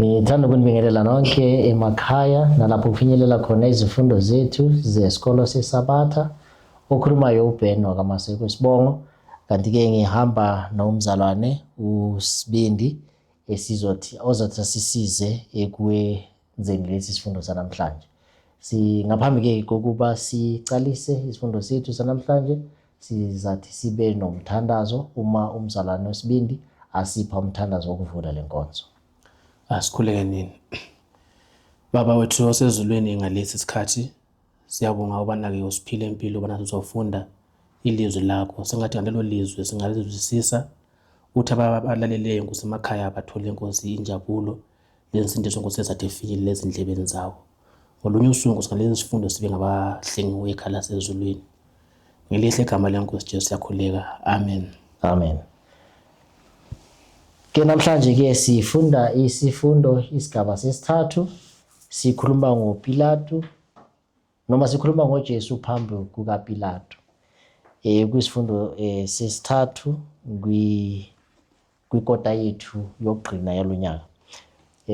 Ngithanda ukunibingelela nonke emakhaya nalapho kufinyelela khona izifundo zethu zesikolo seSabatha. Okhulumayo uBen wakaMaseko Sibongo, kanti-ke ngihamba nomzalwane uSibindi ozothi asisize ekwenzeni lesi sifundo sanamhlanje. Ngaphambi-ke kokuba sicalise isifundo sethu sanamhlanje, sizathi sibe nomthandazo uma umzalwane uSibindi asipha umthandazo wokuvula le nkonzo. Asikhuleke nini. Baba wethu osezulwini, ngalesi sikhathi siyabonga ubana-ke usiphile impilo ubana sizofunda ilizwi lakho. Sengathi ngalelo lizwi singalizwisisa ukuthi abalaleleyo Nkosi emakhaya bathole Nkosi injabulo lensindiso Nkosi ezathi ifinyelele ezindlebeni zawo. Ngolunye usuku Nkosi ngalezi sifundo sibe ngabahlengiwe ekhala sezulwini. Ngelihle igama leNkosi Jesu siyakhuleka. Amen. Amen. Ke namhlanje sifunda isifundo isigaba sesithathu, sikhuluma ngoPilato noma sikhuluma ngoJesu phambi kukaPilato. Kwisifundo sesithathu kwikota yethu yokugcina yalonyaka.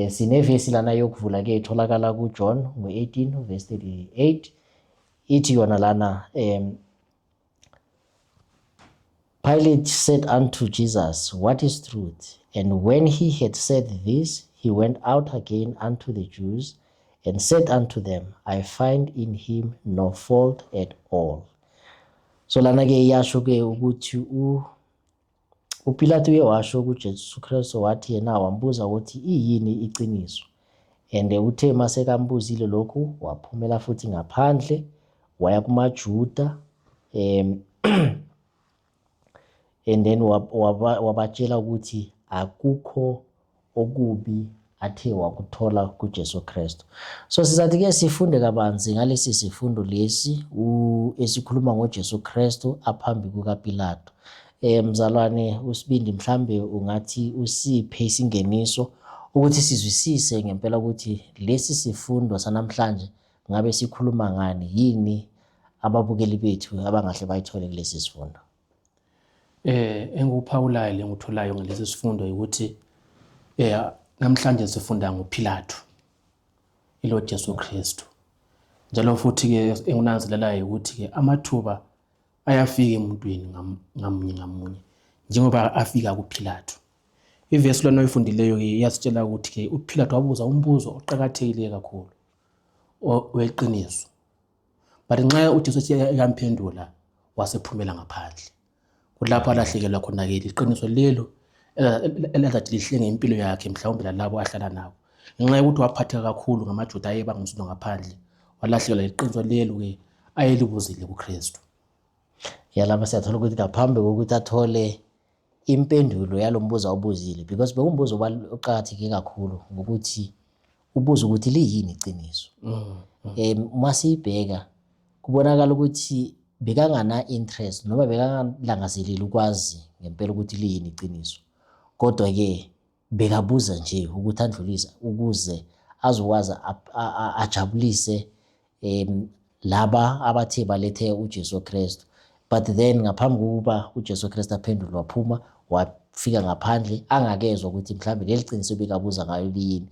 Sinevesi lana yokuvula itholakala kuJohn 18 verse 38. Ithi yona lana, Pilate said unto Jesus, "What is truth?" And when he had said this, he went out again unto the Jews and said unto them, I find in him no fault at all. So lana yasho ukuthi uPilato washo kuJesu Kristu wathi yena wambuza ukuthi iyini iqiniso. And uthe mase kambuzile lokhu waphumela futhi ngaphandle waya kumaJuda and then wabatshela ukuthi akukho okubi athe wakuthola kuJesu Kristu. So sizathi sifunde kabanzi ngalesi sifundo lesi esikhuluma ngoJesu Kristu aphambi kukaPilato. Mzalwane uSibindi, mhlambe ungathi usiphe isingeniso ukuthi sizwisise ngempela ukuthi lesi sifundo sanamhlanje ngabe sikhuluma ngani, yini ababukeli bethu abangahle bayithole kulesi sifundo. Engikuphawulayo lengikutholayo ngalesi sifundo ukuthi namhlanje sifunda ngoPilato, ilo Jesu Kristu. Njalo futhi engunanzelelayo ukuthi amathuba ayafika emuntwini ngamunye ngamunye njengoba afika kuPilato. Ivesi lona oyifundileyo iyasitshela ukuthi uPilato wabuza umbuzo oqhakathekile kakhulu weqiniso. But nxa uJesu yamphendula wasephumela ngaphandle. Kulapho alahlekelwa khona iqiniso lelo elazathi lihlenge impilo yakhe mhlawumbe lalabo ahlala nabo. Ngenxa yokuthi waphatheka kakhulu ngamaJuda ayeba ngumsindo ngaphandle, walahlekelwa iqiniso lelo ayelibuzile kuKristu. Lapha siyathola ukuthi ngaphambi kokuthi athole impendulo yalombuzo awubuzile, because bekumbuzo oqhakatheke kakhulu ngokuthi ubuza ukuthi liyini iqiniso. Masibheka kubonakala ukuthi bekangana interest noma bekangalangazeleli ukwazi ngempela ukuthi liyini iqiniso. Kodwa bekabuza nje ukuthi andlulise ukuze azokwazi ajabulise laba abathe balethe uJesu Kristu. But then ngaphambi kokuba uJesu Kristu aphendule waphuma wafika ngaphandle angakezwa ukuthi mhlambe leli qiniso bekabuza ngayo liyini.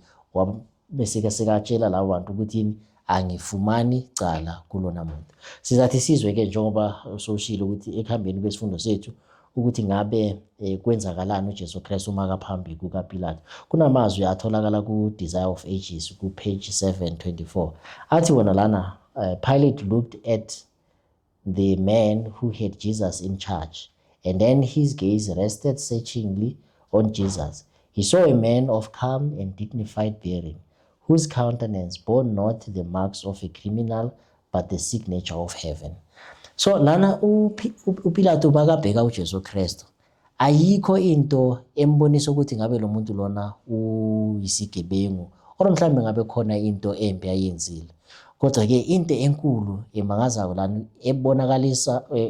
Bese sekatshela labo bantu ukuthi angifumani cala kulona muntu. Sizathi sizwe njengoba soshilo ukuthi ekuhambeni kwesifundo sethu ukuthi ngabe kwenzakalani uJesu Kristu uma kaphambi kukaPilato. Kunamazwi atholakala ku-Desire of Ages ku-page 724. Athi wona lana, Pilate looked at the man who had Jesus in charge, and then his gaze rested searchingly on Jesus. He saw a man of calm and dignified bearing, whose countenance bore not the marks of a criminal, but the signature of heaven. So lana uPilato bakabheka uJesu Kristu, ayikho into embonisa ukuthi ngabe lo muntu lona uyisigebengu or mhlambe ngabe khona into embi ayenzile. Kodwa into enkulu emangazako lana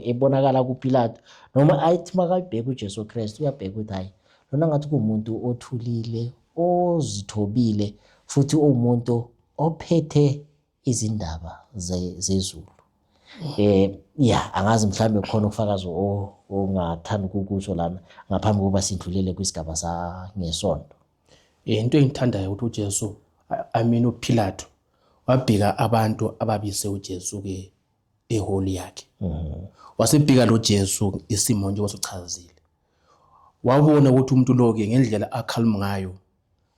ebonakala kuPilato noma ayithi makabheka uJesu Kristu uyabheka ukuthi hayi lona ngathi kumuntu othulile, ozithobile futhi umuntu ophethe izindaba zezulu. Angazi mhlambe khona ukufakaza ongathanda ukukusho lana ngaphambi kokuba sindlulele kwisigaba sangesonto. into engithandayo ukuthi uJesu uPhilathu wabheka abantu ababise uJesu ke eholi yakhe. Wasebheka lo Jesu isimo nje wasichazile. Wabona ukuthi umuntu lo ke ngendlela akhaluma ngayo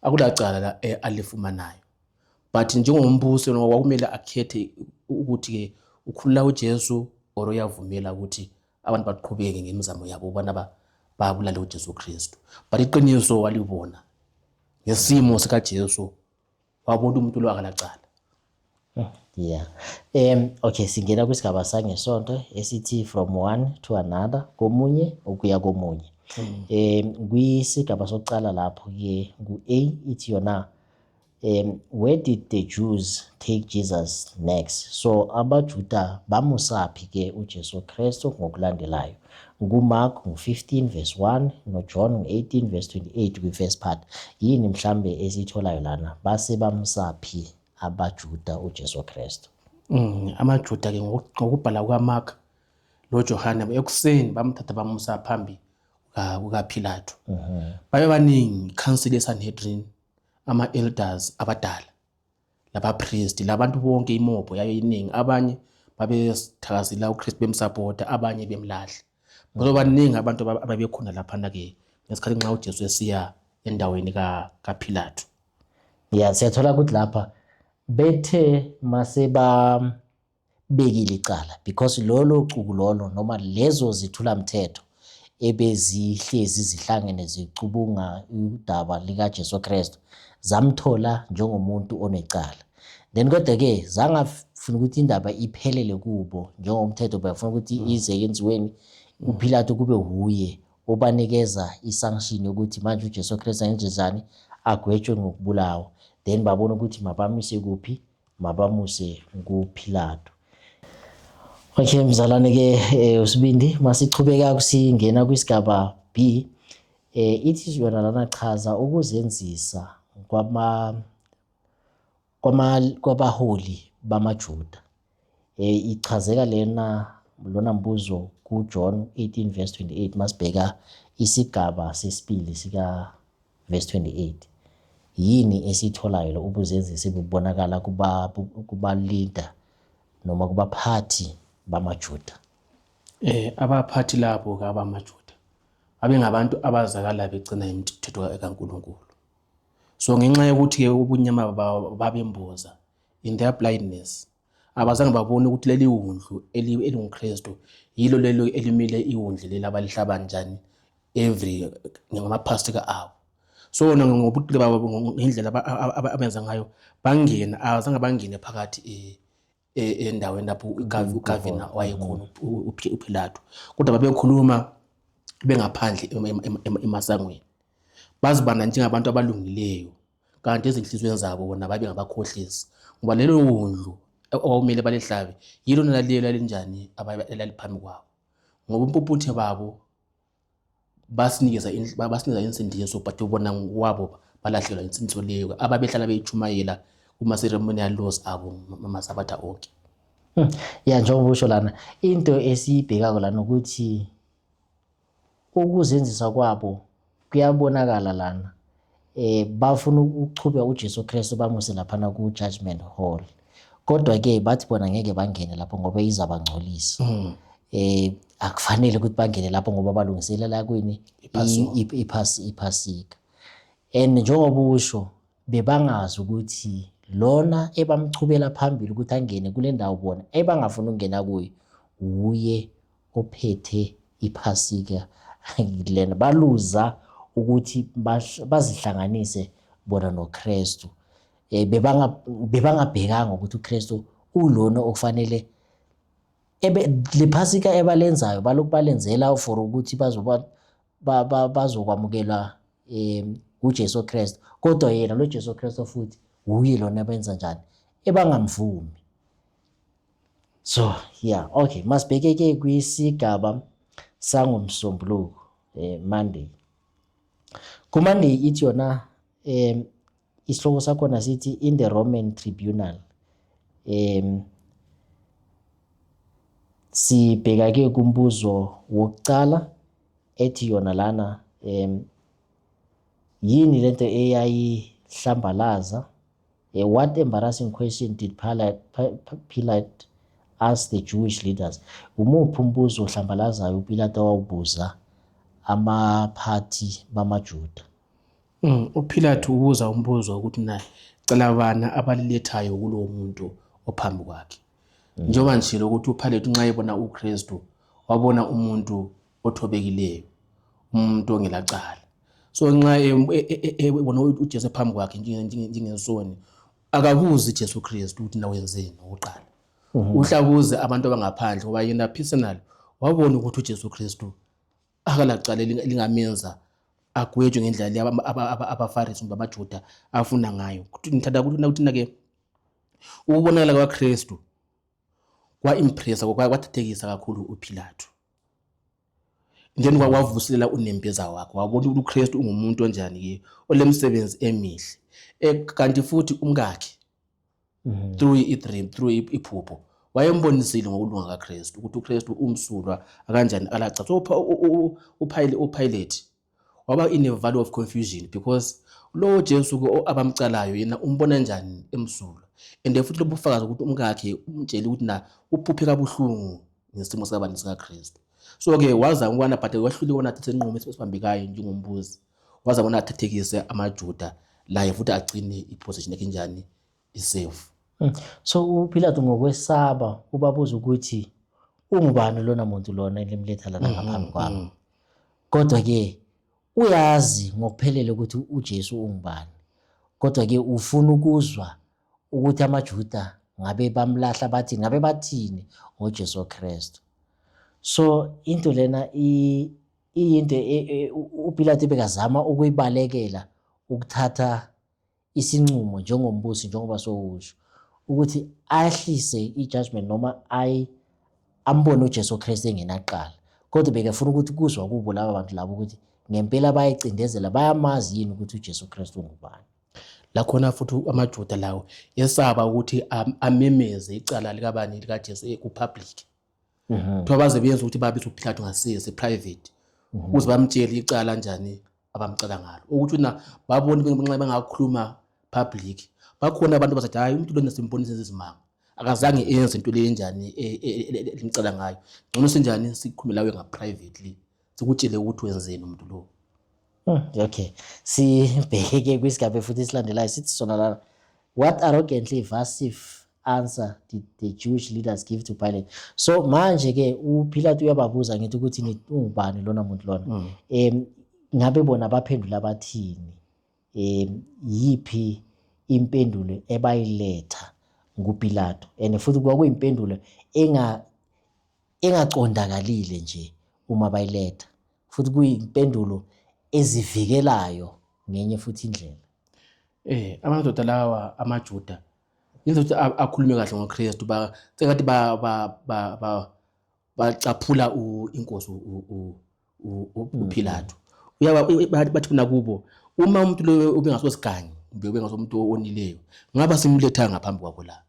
akulacala la alifumanayo. But njengombuso wakumele akhethe ukuthi ke ukhulula uJesu or uyavumela ukuthi abantu baqhubeke ngemizamo yabo ubona babulala uJesu Kristu. But iqiniso walibona ngesimo sika Jesu wabona umuntu lo akalacala. Yeah. Okay, singena kwisigaba sangesonto esithi from one to another, komunye ukuya komunye. Kwisigaba sokuqala lapho ke ku-A ithi yona where did the Jews take Jesus next? So abaJuda bamusaphi ke uJesu Kristu ngokulandelayo. NguMark 15 verse 1 noJohn 18 verse 28 kwi-first part. Yini mhlambe esitholayo lana base bamusaphi abaJuda uJesu Kristu? AmaJuda ke ngokubhala kukaMark noJohane ekuseni bamthatha bamusa phambi kukaPhilathu. Babe baningi council yeSanhedrin, ama-elders abadala, labapriest, labantu bonke imobho yayo iningi. Abanye babethakazela uKristu bemsupporta, abanye bemlahla. Babe baningi abantu ababekhona laphana ke ngesikhathi nxa uJesu esiya endaweni kaPhilathu. Yeah, siyathola ukuthi lapha bethe maseba bekile icala because lolo cuku lolo noma lezo zithulamthetho ebezihlezi zihlangene zicubunga udaba lika Jesu Kristu zamthola njengomuntu onecala. Then kodwa ke zangafuna ukuthi indaba iphelele kubo njengomthetho bafuna ukuthi ize yenziweni uPhilathu kube huye obanikeza isanction yokuthi manje uJesu Kristu angenjezani agwetshwe ngokubulawa. Then babona ukuthi mabamise kuphi, mabamuse kuPhilathu. Okay mzalwane ke usibindi masichubeka kusingena kwisigaba B ithi yona lana chaza ukuzenzisa kwabaholi bamaJuda. Ichazeka lona mbuzo kuJohn 18 verse 28 masibheka isigaba sesibili sika verse 28. Yini esitholayo lo ubuzenzisi bubonakala kuba leader noma kubaphathi bamaJuda? Abaphathi labo kabamaJuda abengabantu abazakala begcina imithetho kaNkulunkulu. So ngenxa yokuthi ke ubunyama babemboza in their blindness abazange babone ukuthi leli undlu elinguKristu yilo lelo elimile iundlu leli abalihlaba njani every ngamaphastika abo. So ngobuqili babo ngendlela abenza ngayo bangena azange bangene phakathi endaweni lapho uGavana wayekhona uPhilathu, kodwa babekhuluma bengaphandle emasangweni. Bazibanda njengabantu abalungileyo kanti ezinhlizweni zabo bona babe ngabakhohlisi ngoba lelo undlu okumele balihlabe yilo nalelo elinjani abaliphambi kwabo. Ngoba umpuputhe babo basinikeza insindiso but ubona wabo balahlekelwa insindiso leyo ababehlala beyichumayela kuma-ceremonial laws abo masabatha onke. Ya njengoba usho lana into esiyibhekako lana ukuthi ukuzenzisa kwabo kuyabonakala lana bafuna ukuchubeka uJesu Kristu bamuse laphana ku-judgment hall, kodwa ke bathi bona ngeke bangene lapho ngoba izabangcolisa. Akufanele ukuthi bangene lapho ngoba balungiselela kwini iphasika. And njengoba usho bebangazi ukuthi lona ebamchubela phambili ukuthi angene kule ndawo bona ebangafuna ukungena kuyo uye ophethe iphasika lena. Baluza ukuthi bazihlanganise bona noKristu. Bebangabhekanga ukuthi uKristu ulona okufanele lephasika ebalenzayo balokhu balenzela for ukuthi bazokwamukelwa uJesu Kristu, kodwa yena lo Jesu Kristu futhi uye lona abenza njani ebangamvumi. So yeah, okay, masibheke ke kwisigaba sangomsombuluko Monday. KuMonday ithi yona isihloko sakhona sithi in the Roman tribunal. Sibheka ke kumbuzo wokucala ethi yona lana yini lento eyayihlambalaza? What embarrassing question did Pilate ask the Jewish leaders? Umuphi umbuzo ohlambalazayo uPilate wawubuza amaphathi bamaJuda? uPilate ubuza umbuzo ukuthi naye cela bana abalilethayo kulowo muntu ophambi kwakhe. Njengoba ngishilo ukuthi uPilate nxa ebona uKristu wabona umuntu othobekileyo, umuntu ongelacala. So nxa ebona uJesu phambi kwakhe njengensoni, akabuzi Jesu Kristu ukuthi na wenzeni oqala. Uhlabuze abantu abangaphandle ngoba yena personal wabona ukuthi uJesu Kristu akalacala lingamenza agwetshwe ngendlela abaFarisi bamaJuda afuna ngayo. Ngithanda ukuthi ke ukubonakala kwaKristu kwa-impressa kwathathekisa kakhulu uPilate. Then wavuselela unembeza wakhe, wabona ukuthi uKristu ungumuntu onjani ke olemsebenzi emihle. Kanti futhi umkakhe through i-dream, through iphupho, wayembonisile ngokulunga kaKristu ukuthi uKristu umsulwa akanjani alacha. So uPilate waba in a valley of confusion because lo Jesu abamcalayo yena umbona njani emsulwa. And futhi lobufakazi ukuthi umkakhe umtshela ukuthi na uphuphe kabuhlungu ngesimo sikabantu sikaKristu. So ke waza ukubona but wahluleka wona athathe inqumo esibambekayo njengombuzi. Waza bona athathekise amaJuda laye futhi agcine iposition yakhe njani isafe. So uPilate ngokwesaba ubabuza ukuthi ungubani lona muntu lona elimletha lana ngaphambi kwami. Kodwa ke uyazi ngokuphelele ukuthi uJesu ungubani. Kodwa ke ufuna ukuzwa ukuthi amaJuda ngabe bamlahla bathi ngabe bathini ngoJesu Kristu. So into lena into uPilate bekazama ukuyibalekela ukuthatha isinqumo njengombusi njengoba sowusho ukuthi ahlise ijudgment noma ambone uJesu Kristu engenaqala. Kodwa bekafuna ukuthi kuzwa kubo laba bantu labo ukuthi ngempela bayicindezela bayamazi yini ukuthi uJesu Kristu ungubani. La khona futhi amaJuda lawo yesaba ukuthi amemeze icala likabani likaJesu ku-public. Kuthiwa baze benze ukuthi babize uPilate ngasese private ukuze bamtshele icala njani abamcala ngalo. Ukuthi na babone nxa bengakhuluma public bakhona abantu bazathi hayi umuntu lona simbonise izimanga akazange enze into le njani elimcala ngayo. Ngcono sinjani sikhulumelawe ngaprivately sikutshele ukuthi wenzeni umuntu lo. Okay, sibheke kwisigaba futhi isilandelayo sithi sona la, what arrogantly evasive answer did the Jewish leaders give to Pilate? So manje ke uPilate uyababuza ngithi ukuthi ni ungubani lona muntu lona. Ngabe bona baphendula bathini? Yipi impendulo ebayiletha nguPilate? And futhi kwakuyimpendulo engaqondakalile nje uma bayiletha. Futhi kuyimpendulo ezivikelayo ngenye futhi indlela. Amadoda lawa amaJuda yenza ukuthi akhulume kahle ngoKristu sengathi bacaphula inkosi uPilate. Bathi kuna kubo uma umuntu lo ubengasosigangi ubengasomuntu onileyo ngaba simletha ngaphambi kwakho la.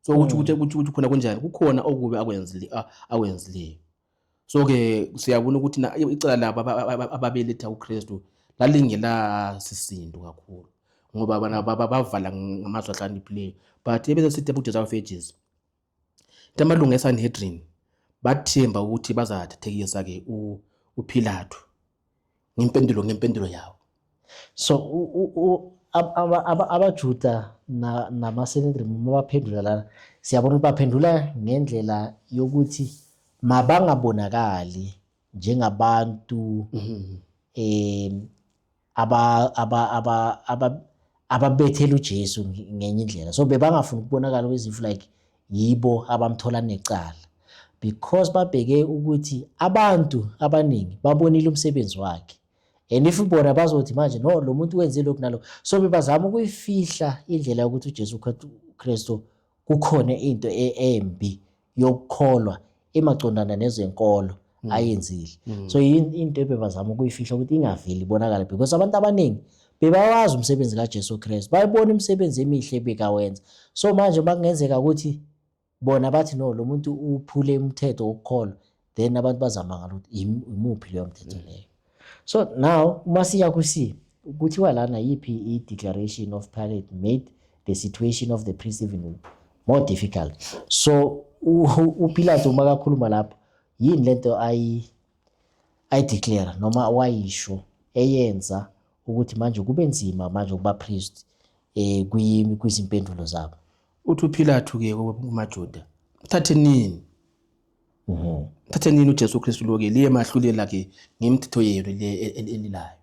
So ukuthi khona kunjani kukhona okubi akwenzileyo. So ke siyabona ukuthi na icala labo ababeletha uKristu lalingela sisindo kakhulu ngoba bavala ngamazwi ahlakaniphileyo. But ebese sithi eBooks of Ages amalungu eSanhedrin bathemba ukuthi bazathathekisa ke uPilate ngempendulo yawo. So abaJuda namaSanhedrin mabaphendula lana siyabona ukuthi baphendula ngendlela yokuthi mabangabonakali njengabantu ababethela uJesu ngenye indlela. So bebangafuni ukubonakala kwezifu like yibo abamthola necala because babheke ukuthi abantu abaningi babonile umsebenzi wakhe. And if bona bazothi manje no lo muntu wenze lokhu nalo, so bebazama ukuyifihla indlela yokuthi uJesu Kristu kukhona into embi yokukholwa emacondana nezenkolo ayenzile. So into ebebazama ukuyifihla ukuthi ingaveli ibonakala because abantu abaningi bebawazi umsebenzi kaJesu Kristu, bayibona imisebenzi emihle bekawenza. So manje makungenzeka ukuthi bona bathi no lo muntu uphule umthetho wokukholwa, then abantu bazama ngalo ukuthi imuphi leyo mthetho leyo. So now uma siya kusi kuthiwa lana yipi i-declaration of Pilate made the situation of the priest even more difficult. So uPilato uma kakhuluma lapho yini lento ayideclare noma wayisho eyenza ukuthi manje kube nzima manje kuba priest kwizimpendulo zabo. Uthi uPilato ke kumaJuda thathe nini uJesu Kristu lo ke liye mahlulela ke ngemithetho yenu le elilayo.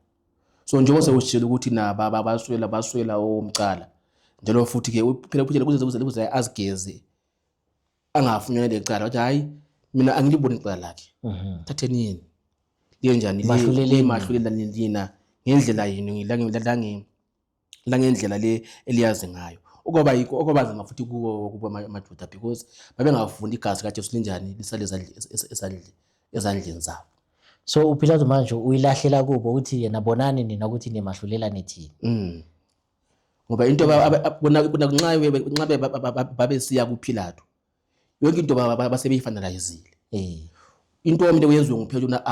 So njengoba sewushilo ukuthi naba baswela omcala njalo futhi ke phela kuze azigeze angafunyana lecala wathi hayi mina angiliboni icala lakhe. Thathe nini liye njani liye mahlulela nina ngendlela yini la ngendlela le eliyazi ngayo. Okwaba nzima futhi kubo amaJuda because babengafuni igazi kaJesu linjani lisale ezandleni zabo. So uPilato manje uyilahlela kubo uthi yena bonani nina ukuthi nimahlulela nithini. Ngoba into nxa babesiya kuPilato yonke into basebeyifanelizile. Into omile uyenziwe nguPilato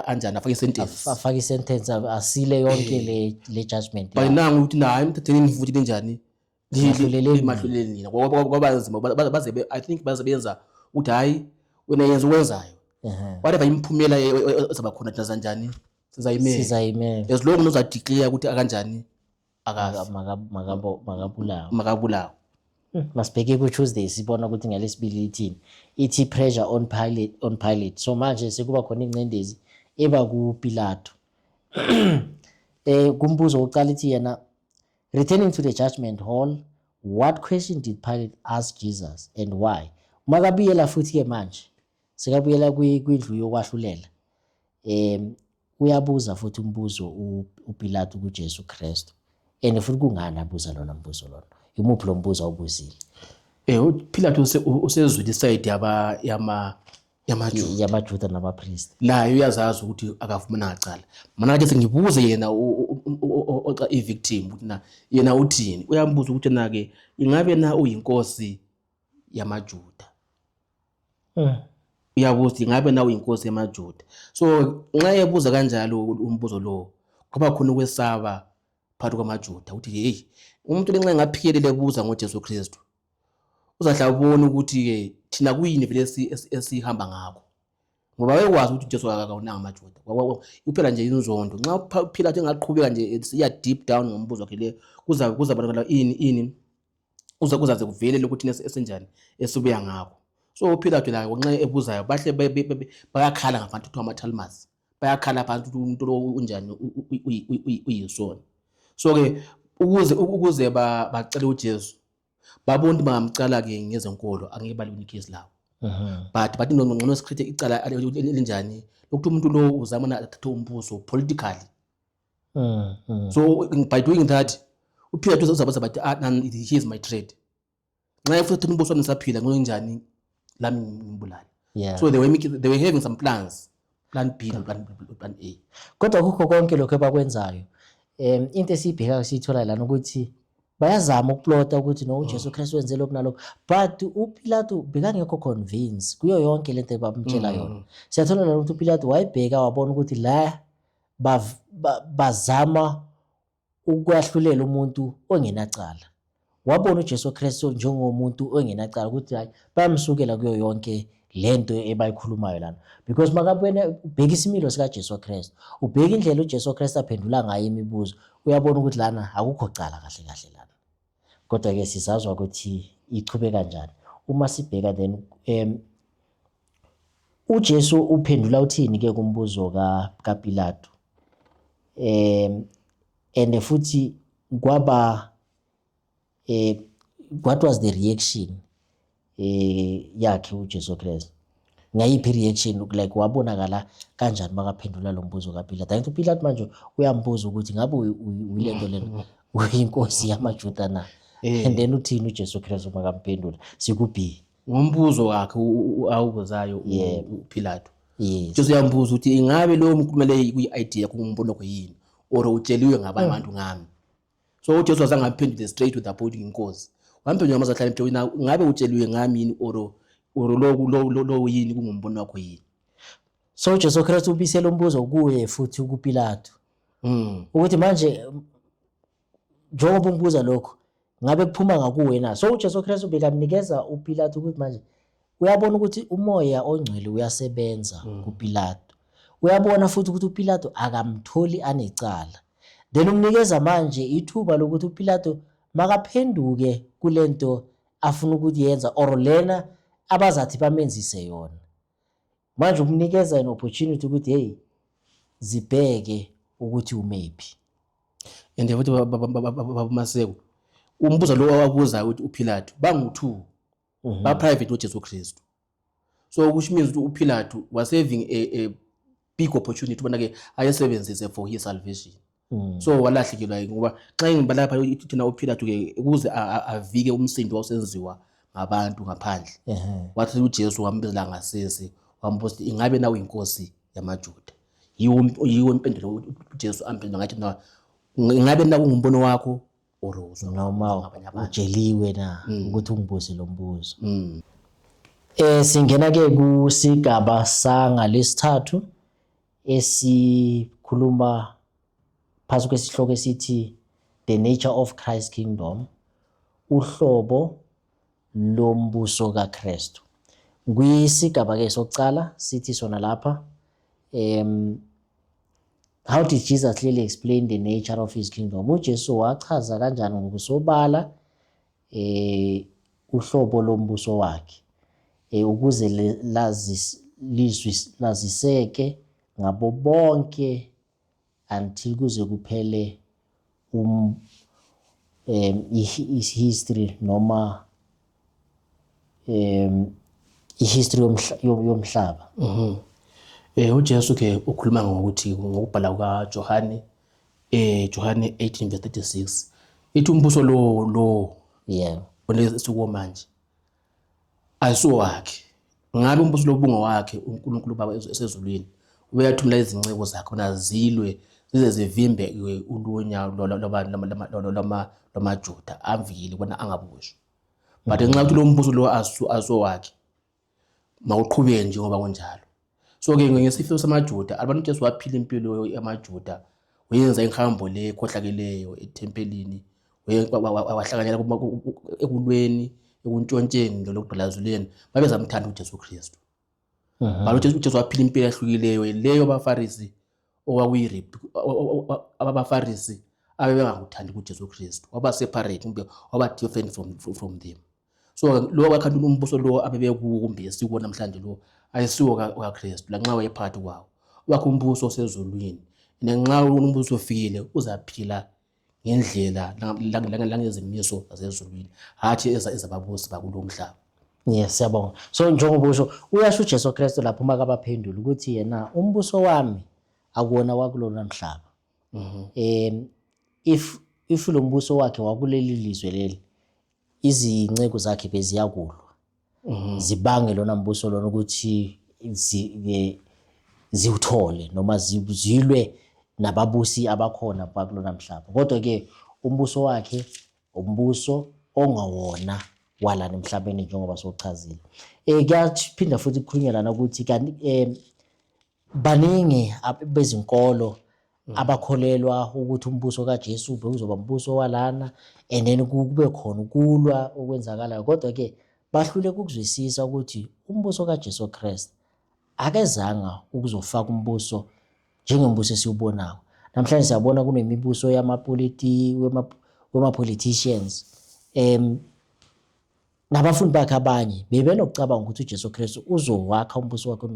anjani afake isentence asile yonke le judgment. Bayinanga ukuthi nayi emthatheni futhi lenjani limahlulele nina ngoba nzima I think basebenza ukuthi hayi wena yenza ukwenzayo. Whatever imphumela ezaba khona thina kanjani sizayimela as long as declare ukuthi akanjani makabulawa. Masibheke ku-Tuesday sibona ukuthi ngalesibili ithini ithi pressure on Pilate. So manje sekuba khona incindezi eba kuPilato. Kumbuzo wokuqala ithi yena returning to the judgment hall, what question did Pilate ask Jesus and why? Makabuyela futhi ke manje sekabuyela kwindlu yokwahlulela. Uyabuza futhi umbuzo uPilato kuJesu Kristu. And futhi kungani abuza lona mbuzo lona? Imuphi lo mbuzo awubuzile? uPilato usezwile iside yamaJuda nabapriest. Nayo uyazazi ukuthi akafumana ngacala. Mana ke sengibuze yena oxa ivictim ukuthi na yena uthini. Uyambuza ukuthi na ke ingabe na uyinkosi yamaJuda. Uyabuza ingabe na uyinkosi yamaJuda. So nxa ebuza kanjalo umbuzo lo kuba khona ukwesaba phakathi kwamaJuda uthi hey umuntu lenxa engaphikelele ebuza ngoJesu Kristu uzahlabona ukuthi ke thina kuyini vele esihamba ngakho ngoba wayekwazi ukuthi uJesu akawunanga amaJuda uphela nje inzondo nxa uPilato engaqhubeka nje siya deep down ngombuzo wakhe le kuzabonakala ini kuzaze kuvele ukuthi esenjani esibuya ngakho. So uPilato la nxa ebuzayo bahle bayakhala ngabantu kuthiwa amaTalmud's bayakhala abantu umuntu lo unjani uyisona. So ke ukuze bacela uJesu babona bangamcala ke ngezenkolo angeke balinikeze lawo. But ngcono secret icala elinjani lokuthi umuntu lo uzama na athathe umbuso politically. So by doing that uPilato uzabaza bathi he is my trade. Nxa efuna umbuso wami saphila ngonjani lami ngimbulala. So they were having some plans, plan B and plan A. Kodwa kukho konke lokho abakwenzayo into esibheka sithola lana ukuthi bayazama ukuplota ukuthi no uJesu Kristu wenze lokho nalokho, but uPilato bekangekho convinced kuyo yonke lento abamtshela yona. Siyathola lana ukuthi uPilato wayibheka wabona ukuthi la bazama ukwahlulela umuntu ongenacala. Wabona uJesu Kristu njengomuntu ongenacala ukuthi hayi bayamsukela kuyo yonke lento ebayikhulumayo lana, because makabona ubheka isimilo sika Jesu Kristu, ubheka indlela uJesu Kristu aphendula ngayo imibuzo, uyabona ukuthi lana akukho cala kahle lana. Kodwa ke sizazwa ukuthi ichube kanjani uma sibheka then uJesu uphendula uthini ke kumbuzo kaPilato. And futhi kwaba what was the reaction yakhe uJesu Kristu? Ngayiphi reaction like wabonakala kanjani makaphendula lo mbuzo kaPilato? Ayinto uPilato manje uyambuza ukuthi ngabe uyilento lena uyinkosi yamaJuda na? And then uthini uJesu Kristu makamphendula sikubhi ngombuzo wakhe awubuzayo uPilato. Yes. Jesu uyambuza ukuthi ingabe lo mkhumele kuyi-idea kumbono kuyini or utsheliwe ngabantu ngami. So uJesu wazange aphendule straight to the point inkosi. Wamphendula ngamazahlala emthweni ngabe utsheliwe ngami yini or lo yini kungumbono wakho yini. So uJesu Kristu ubisela umbuzo kuye futhi kuPilato. ukuthi manje njengoba ungibuza lokho ngabe kuphuma ngakuwe na. So uJesu Kristu bekamnikeza uPilato ukuthi manje uyabona ukuthi umoya ongcwele uyasebenza kuPilato, uyabona futhi ukuthi uPilato akamtholi anecala, then umnikeza manje ithuba lokuthi uPilato makaphenduke kulento afuna ukuthi yenza or lena abazathi bamenzise yona. Manje umnikeza an opportunity ukuthi hey zibheke ukuthi umephi. And futhi babamaseko umbuzo lo wabuza ukuthi uPilato bangu2 ba private noJesu Kristu. So which means ukuthi uPilato was having a big opportunity ubona ke ayesebenzise for his salvation. So walahlekelwa ngoba xa ngibala lapha thina uPilato ke ukuze avike umsindo osenziwa ngabantu ngaphandle. Wathi uJesu wambizela ngasese wambuza ingabe nawe inkosi yamaJuda. Yiwo impendulo uJesu amphendula ngathi na ingabe na ungumbono wakho or noma ujeliwe na ukuthi ungibuze lo mbuzo. Singena ke kusigaba sangalesithathu esikhuluma phansi kwesihloko esithi The Nature of Christ's Kingdom, uhlobo lombuso kaKristu. Kwisigaba ke sokucala sithi sona lapha how did Jesus clearly explain the nature of his kingdom? uJesu wachaza kanjani ngokusobala uhlobo lombuso wakhe ukuze laziseke ngabo bonke until kuze kuphele history noma history yomhlaba. uJesu ke ukhuluma ngokuthi ngokubhala kukaJohane Johane 18:36 ithi umbuso lo onesikuwo manje ayisuwo wakhe. Ngabe umbuso lo bunga wakhe uNkulunkulu Baba esezulwini uyathumela izinceko zakhe nazilwe zize zivimbe ulunya lamaJuda amvikile bona angabushwa. But nxa ukuthi lo mbuso lo aso wakhe mawuqhubeke nje ngoba kunjalo. So ke ngesifo samaJuda abantu uJesu waphila impilo yamaJuda wenza inhambo le khohlakeleyo etempelini wahlanganyela ekulweni ekuntshontsheni lokugqilazuleni babezamthanda uJesu Kristu. Abantu uJesu waphila impilo ehlukileyo leyo abaFarisi abaFarisi abebengakuthandi kuJesu Kristu waba separate kumbe waba different from them. So lo wakhantu umbuso lo abebekuwo kumbe esikuwo namhlanje lo ayisiwo kaKristu lanxa wayephakathi kwawo. Wakho umbuso osezulwini nenxa umbuso ofikile uzaphila ngendlela langezimiso zasezulwini hathi ezababusi bakulo mhlaba. Yes, siyabonga. So njengoba usho uyasho uJesu Kristu lapho makabaphendula ukuthi yena umbuso wami akuwona wakulona mhlaba. If lo mbuso wakhe wakuleli lizwe leli izinceko zakhe beziyakulwa zibange lona mbuso lona ukuthi ziwuthole noma zilwe nababusi abakhona bakulona mhlaba. Kodwa ke umbuso wakhe umbuso ongawona wala emhlabeni njengoba sochazile. Kuyaphinda futhi kukhulunywa lana ukuthi baningi bezinkolo abakholelwa ukuthi umbuso kaJesu uzoba umbuso walana and then kube khona ukulwa okwenzakalayo. Kodwa ke bahluleka ukuzwisisa ukuthi umbuso kaJesu Kristu akezanga ukuzofaka umbuso njengembuso esiwubonayo. Namhlanje siyabona kunemibuso wema-politicians nabafundi bakhe abanye bebenokucabanga ukuthi uJesu Kristu uzowakha umbuso wakhe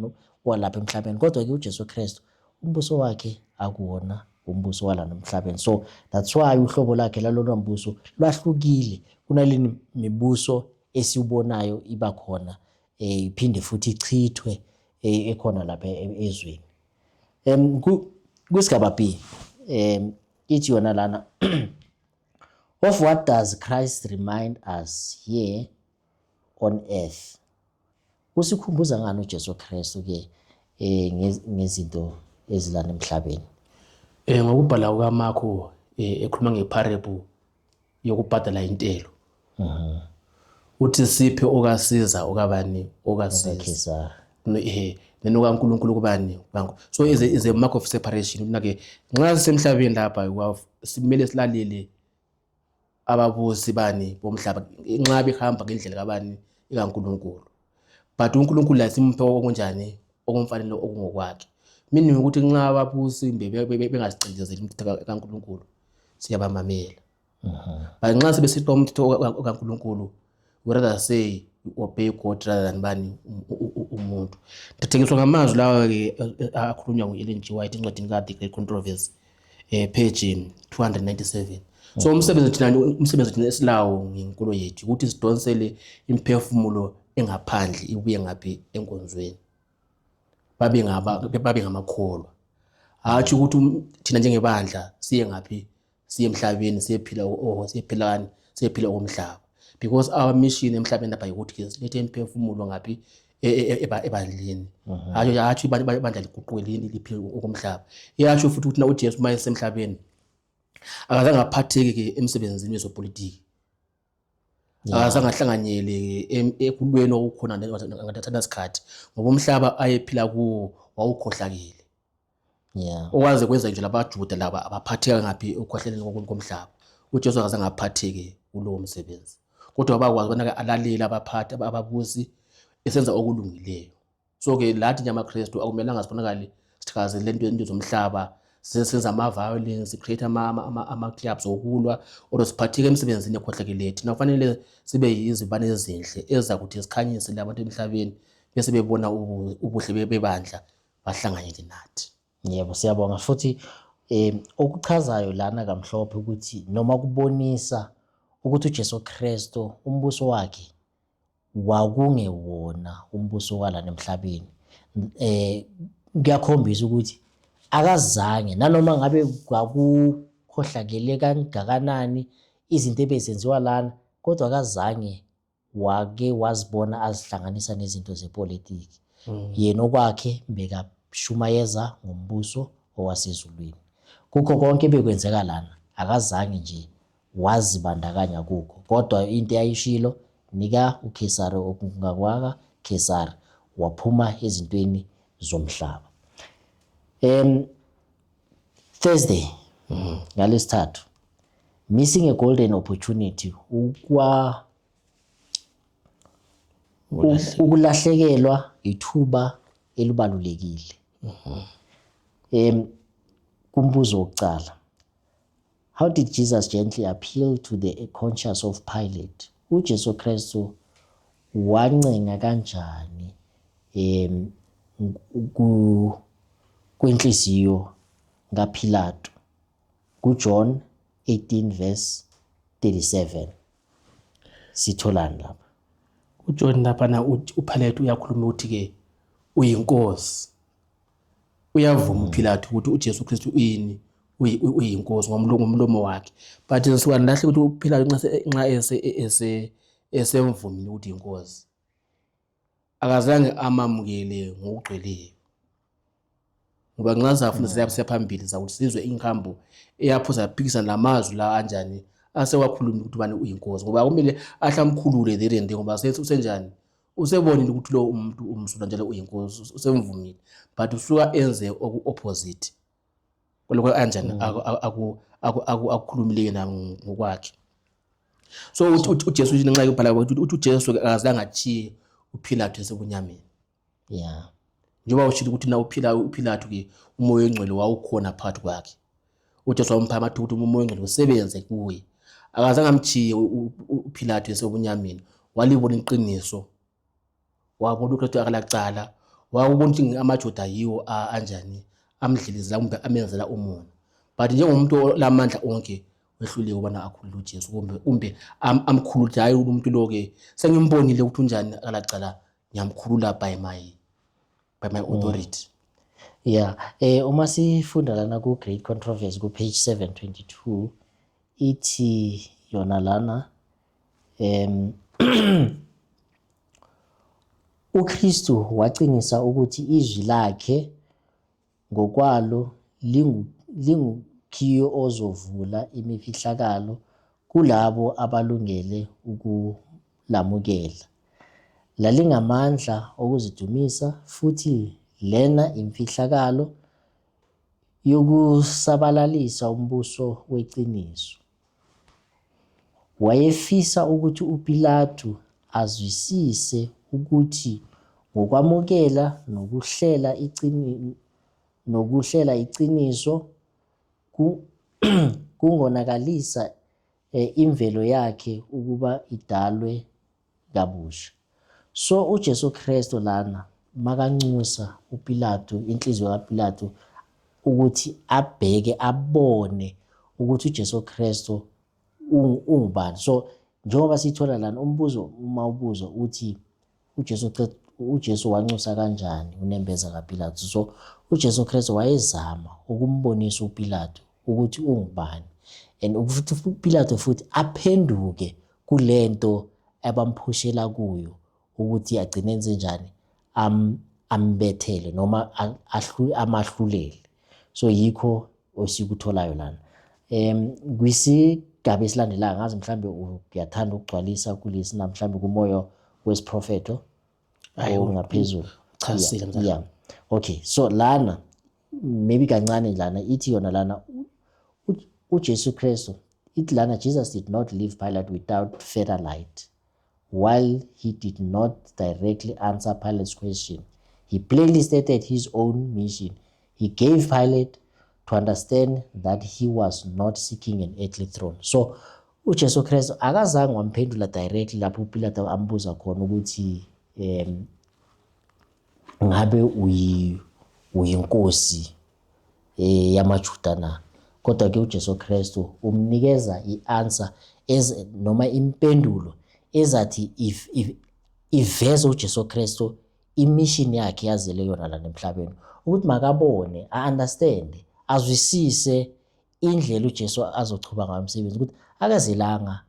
walapha emhlabeni. Kodwa ke uJesu Kristu umbuso wakhe akuwona umbuso walana emhlabeni. So that's why uhlobo lakhe lalona mbuso lwahlukile kunaleni mibuso esiubonayo iba khona iphinde futhi ichithwe ekhona lapha ezweni. Kusigaba B ithi yona lana of what does Christ remind us here on earth? Usikhumbuza ngani uJesu Kristu ke ngezinto ezilana emhlabeni? Ngokubhala kukaMarko ekhuluma ngeparable yokubhadala intelo. Uthi siphe okasiza okabani okasiza nenoka uNkulunkulu kubani so is a mark of separation ke nxa sisemhlabeni lapha simele silalele ababusi bani bomhlaba nxa behamba ngendlela kabani ikaNkulunkulu but uNkulunkulu lasimuphe okunjani okumfanele okungokwakhe mina ukuthi nxa ababusi bengazicindezeli umthetho kaNkulunkulu siyabamamela but nxa sebesiqa umthetho kaNkulunkulu we rather say obey God rather than bani umuntu. Ndithengiswa ngamazwi lawa ke akhulunywa ngu-Ellen G. White encwadini ka The Great Controversy page 297. So umsebenzi thina esilawo ngenkolo yethu ukuthi sidonsele imphefumulo engaphandle ibuye ngaphi enkonzweni babe ngamakholwa hathi ukuthi thina njengebandla siye ngaphi siye emhlabeni siyephila omhlaba because our mission emhlabeni lapha ukuthi silethe imphefumulo ngaphi ebandleni hathi ibandla liguquleni liphile okomhlaba iyasho futhi ukuthi na uJesu maye semhlabeni akazange aphatheke ke emsebenzini wezopolitiki akazange ahlanganyele ekulweni okukhona ngathatha isikhathi ngoba umhlaba ayephila kuwo wawukhohlakele okwaze kwenza nje labaJuda laba abaphatheka ngaphi ukhohleleni komhlaba uJesu akazange aphatheke kulowo msebenzi kodwa bakwazi bona alalela abaphathi ababusi esenza okulungileyo so ke lathi njengamaKristu akumelanga sibonakale sithakazele into zomhlaba senza ama-violence create ama-clubs okulwa or siphatheke emsebenzini ekhohlakeleyo thina kufanele sibe yizibane ezinhle ezakuthi sikhanyise abantu emhlabeni bese bebona ubuhle bebandla bahlanganyele nathi. Yebo siyabonga futhi okuchazayo lana kamhlophe ukuthi noma kubonisa ukuthi uJesu Kristu umbuso wakhe wakungewona umbuso walana emhlabeni kuyakhombisa ukuthi akazange nanoma ngabe kwakukhohlakele kangakanani izinto ebezenziwa lana kodwa akazange wake wazibona azihlanganisa nezinto zepolitiki yena okwakhe bekashumayeza ngombuso owasezulwini kukho konke bekwenzeka lana akazange nje wazibandakanya kukho kodwa into eyayishilo nika uKesari okungakwaka Kesari waphuma ezintweni zomhlaba. Thursday ngalesithathu missing a golden opportunity ukulahlekelwa ithuba elibalulekile. Kumbuzo wokucala, how did Jesus gently appeal to the conscience of Pilate? uJesu Kristu wancenga kanjani kwenhliziyo kaPilato kuJohn 18 verse 37 sitholani lapha? uJohn lapha uPilato uyakhuluma ukuthi ke uyinkosi uyavuma uPilato ukuthi uJesu Kristu uyinkosi ngomlomo wakhe but sikwalahle ukuthi uPilato nxa esemvumile ukuthi inkosi akazange amamukele ngokugcweleyo ngoba nxa safuna siyaphambili zakuthi sizwe inkambo eyaphuza yaphikisana namazwi la kanjani asewakhuluma ukuthi bani uyinkosi ngoba kumele ahlamkhulule therende ngoba usenjani usebonile ukuthi lo umuntu umsula njalo uyinkosi usemvumile but usuka enze oku-opposite koloko kanjani akukhulumileyo na ngokwakhe. So uJesu ngenxa yokubhala ukuthi uJesu akazange achiye uPilato esebunyameni njengoba ushilo ukuthi na uPilato ke umoya ongcwele wawukhona phakathi kwakhe uJesu wampha amathuba ukuthi umoya ongcwele usebenze kuye akazange amchiye uPilato esebunyameni walibona iqiniso wabona uKristu akalacala wabona ukuthi amaJuda yiwo anjani amdlilizela kumbe amenzela umona but njengomuntu lamandla onke wehluleke ubona akhulule uJesu kumbe amkhulule hayi umuntu lo ke sengimbonile ukuthi unjani akalacala ngiyamkhulula by my authority. Uma sifunda lana ku Great Controversy ku page 722 ithi yona lana uKristu wacingisa ukuthi izwi lakhe ngokwalo lingukhiyo ozovula imifihlakalo kulabo abalungele ukulamukela. Lalingamandla okuzidumisa futhi lena imfihlakalo yokusabalalisa umbuso weqiniso. Wayefisa ukuthi uPilato azwisise ukuthi ngokwamukela nokuhlela iqiniso kungonakalisa imvelo yakhe ukuba idalwe kabusha. So uJesu Kristu lana makanxusa uPilato, inhliziyo kaPilato ukuthi abheke abone ukuthi uJesu Kristu ungubani. So njengoba sithola lana umbuzo uma ubuzo uthi uJesu wanxusa kanjani unembeza kaPilato. So uJesu Kristu wayezama ukumbonisa uPilato ukuthi ungubani, and ukuthi uPilato futhi aphenduke kulento abamphushela kuyo ukuthi agcine enzenjani ambethele noma amahlulele. So yikho osikutholayo lana. Kwisigaba esilandelayo ngazi mhlambe uyathanda ukugcwalisa kulesi na mhlambe kumoya wesiprofeto ngaphezulu. Chasile Yeah. Okay, so lana maybe kancane lana ithi yona lana uJesu Kristu ithi lana Jesus did not leave Pilate without further light. While he did not directly answer Pilate's question, he plainly stated his own mission. He gave Pilate to understand that he was not seeking an earthly throne. So uJesu Kristu akazange wamphendula directly lapho uPilate ambuza khona ukuthi ngabe uyinkosi yamaJuda na. Kodwa ke uJesu Kristu umnikeza i-answer noma impendulo ezathi iveza uJesu Kristu imission yakhe yazele yona la emhlabeni, ukuthi makabone a-understand azwisise indlela uJesu azochuba ngayo umsebenzi, ukuthi akazelanga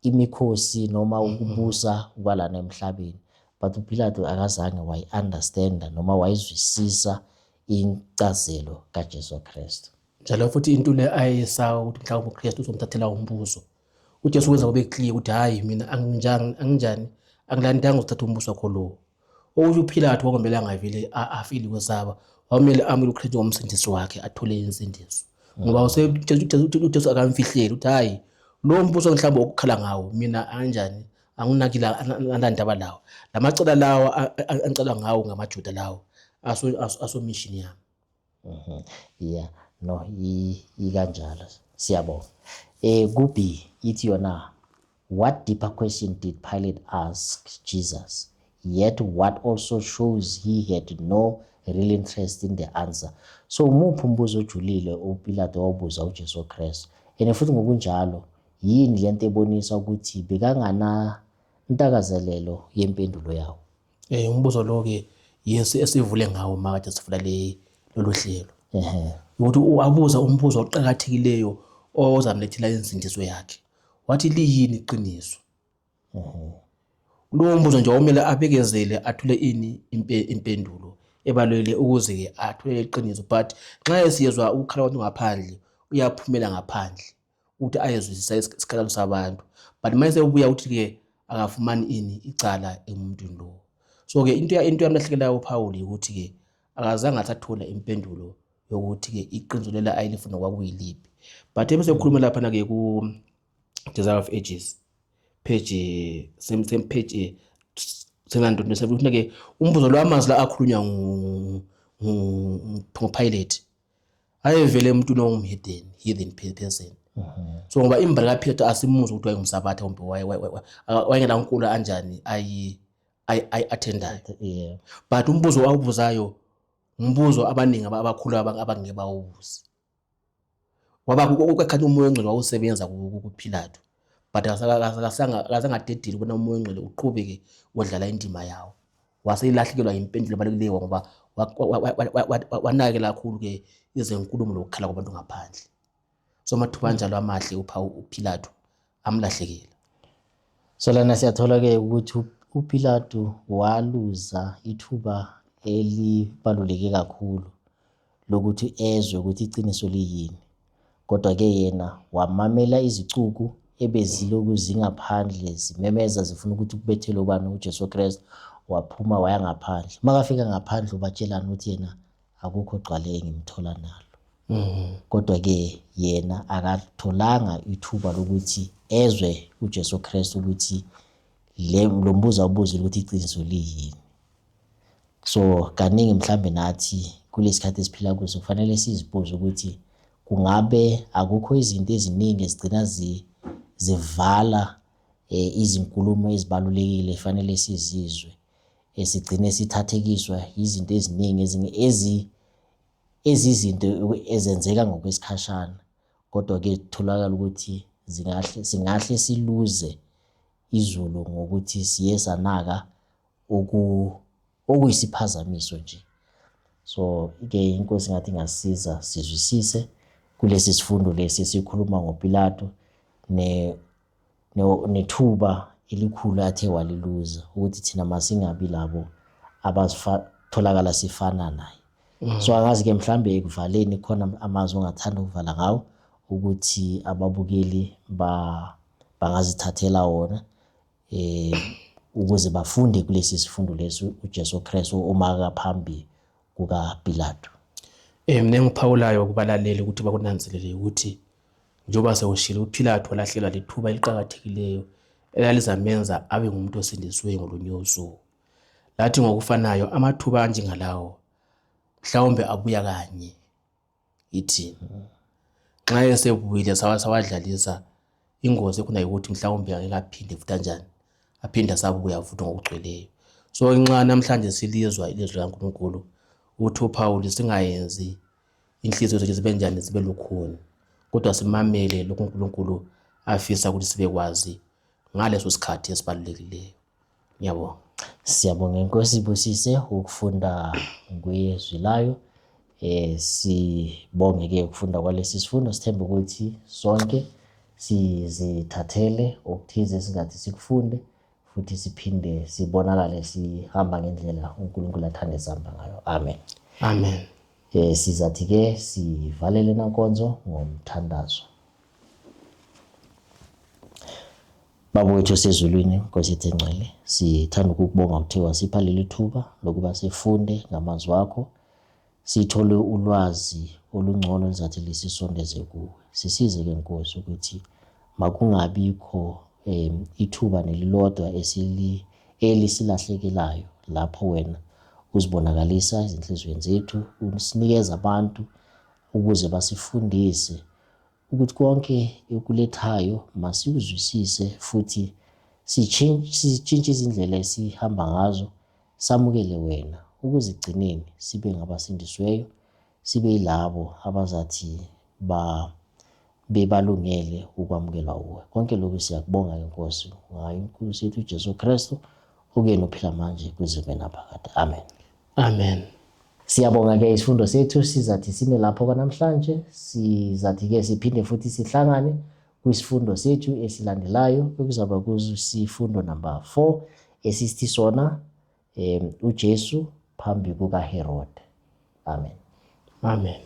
imikhosi noma ukubusa kwalana emhlabeni. But uPilato akazange wayi-understand noma wayizwisisa incazelo kaJesu Kristu. Njalo futhi into le ayesawa ukuthi mhlawumbe uKristu uzomthathela umbuso. uJesu wenza kube clear ukuthi hayi mina anginjani angilandanga ukuthatha umbuso wakho lo. Okusho uPilato kwakumele angavile afile kwesaba, wamele amele uKristu ngomsindisi wakhe athole insindiso. Ngoba uJesu akamfihleli ukuthi hayi lo mbuso mhlawumbe okukhala ngawo mina anjani anginakila andaba lawo. Lamacala lawo angicela ngawo ngamaJuda lawo aso mission yami. Yeah, no, ikanjalo. Siyabonga. Kubi ithi yona, what deeper question did Pilate ask Jesus? Yet what also shows he had no real interest in the answer. So umuphi umbuzo ojulile uPilato wawubuza uJesu Kristu, and futhi ngokunjalo yini lento ebonisa ukuthi bekangana intakazelelo yempendulo yawo. Umbuzo lo ke Yesu esivule ngawo manje sifuna lolu hlelo. Ukuthi uabuza umbuzo oqhakathekileyo ozamlethela insindiso yakhe. Wathi liyini iqiniso? Lo mbuzo nje omele abekezele athule ini impendulo ebalwele ukuze ke athule iqiniso, but nxa esiyezwa ukukhala kwabantu ngaphandle uyaphumela ngaphandle ukuthi ayezwisisa isikhalo sabantu, but mase ubuya uthi ke akafumani ini icala emuntwini lo. So ke into yamlahlekelayo uPaul ukuthi ke akazange athathola impendulo yokuthi ke iqiniso lela ayilifuna kwakuyiliphi. But ebese ukhuluma lapha na ke ku Desire of Ages page same page 707 ukuthi ke umbuzo lo amazi la akhulunywa nguPilate ayevele emuntwini ongumheathen person. So ngoba imbali kaPilato asimuzi ukuthi wayengumsabatha kumbe wayengena uNkulunkulu anjani athendayo. But umbuzo awubuzayo umbuzo abaningi abakhulu abangeke bawubuze. Waba ukukhathi umoya ongcwele wawusebenza kuPilato, but akazangadedile ukubona umoya ongcwele uqhubeke wodlala indima yawo. Waseyilahlekelwa impendulo ebalulekileyo ngoba wanakela kakhulu ke izenkulumo lokukhala kwabantu ngaphandle. So mathuba njalo amahle uPilato amlahlekela. So lana siyathola ke ukuthi uPilato waluza ithuba elibaluleke kakhulu lokuthi ezwe ukuthi iqiniso liyini. Kodwa ke yena wamamela izicuku ebeziloku zingaphandle zimemeza zifuna ukuthi kubethelwe ubani uJesu Kristu. waphuma waya ngaphandle. Makafika ngaphandle ubatshelana ukuthi yena akukho gqwale ngimthola nalo. Kodwa-ke yena akatholanga ithuba lokuthi ezwe uJesu Kristu ukuthi lo mbuzo awubuzile ukuthi iqiniso liyini. So kaningi mhlambe nathi kulesikhathi esiphila kuso kufanele sizibuze ukuthi kungabe akukho izinto eziningi ezigcina zivala izinkulumo ezibalulekile efanele sizizwe, esigcine sithathekiswa izinto eziningi ezizinto ezenzeka ngokwesikhashana, kodwa-ke kutholakala ukuthi singahle siluze izulu ngokuthi siye sanaka okuyisiphazamiso nje. So-ke inkosi ngathi ingasiza sizwisise kulesi sifundo lesi esikhuluma ngoPilato nethuba elikhulu athe waliluza ukuthi thina masingabi labo abazitholakala sifana naye. So angazi-ke mhlambe ekuvaleni khona amazwi ongathanda ukuvala ngawo ukuthi ababukeli bangazithathela wona ukuze bafunde kulesi sifundo lesi uJesu Kristu uma kaphambi kukaPilato. Mina ngiphawulayo kubalaleli ukuthi bakunanzelele ukuthi njengoba sewushilo uPilato walahlelwa lithuba eliqhakathekileyo elalizamenza abe ngumuntu osindisiweyo ngolunye usuku. Lathi ngokufanayo amathuba anjengalawo mhlawumbe abuya kanye ithini. Nxa esebuyile sawadlalisa ingozi ekhona ukuthi mhlawumbe angeke aphinde futhi kanjani aphinde asabuya futhi ngokugcweleyo. So nxa namhlanje silizwa ilizwi likaNkulunkulu uthi uPaul singayenzi inhliziyo zethu zibe njani zibe lukhuni, kodwa simamele lokho uNkulunkulu afisa ukuthi sibe kwazi ngaleso sikhathi esibalulekileyo. Ngiyabonga. Siyabonga inkosi ibusise ukufunda ngezwi layo. Sibonge-ke ukufunda kwalesi sifundo, sithemba ukuthi sonke sizithathele okuthize esingathi sikufunde futhi siphinde sibonakale sihamba ngendlela uNkulunkulu athanda sihamba ngayo. Amen. Amen. Sizathi-ke sivalele nankonzo ngomthandazo. Baba wethu osezulwini, Nkosi yethu engcwele, sithanda ukukubonga ukuthi wasipha leli thuba lokuba sifunde ngamazwi akho, sithole ulwazi olungcono lizathi lisisondeze kuwe. Sisize-ke Nkosi ukuthi makungabikho ithuba nelilodwa elisilahlekelayo lapho wena uzibonakalisa ezinhlizweni zethu, usinikeza abantu ukuze basifundise ukuthi konke ekulethayo masikuzwisise futhi sitshintshe izindlela esihamba ngazo, samukele wena ukuze igcineni sibe ngabasindisweyo, sibe yilabo abazathi bebalungele ukwamukelwa uwe. Konke lokhu siyakubonga Nkosi ngayo iNkosi yethu uJesu Kristu okuyena ophila manje kuze naphakade. Amen. Amen. Siyabonga-ke isifundo sethu sizathi sime lapho kanamhlanje. Sizathi-ke siphinde futhi sihlangane kwisifundo sethu esilandelayo okuzaba kusifundo number 4 esisithi sona uJesu phambi kukaHerode. Amen. Amen.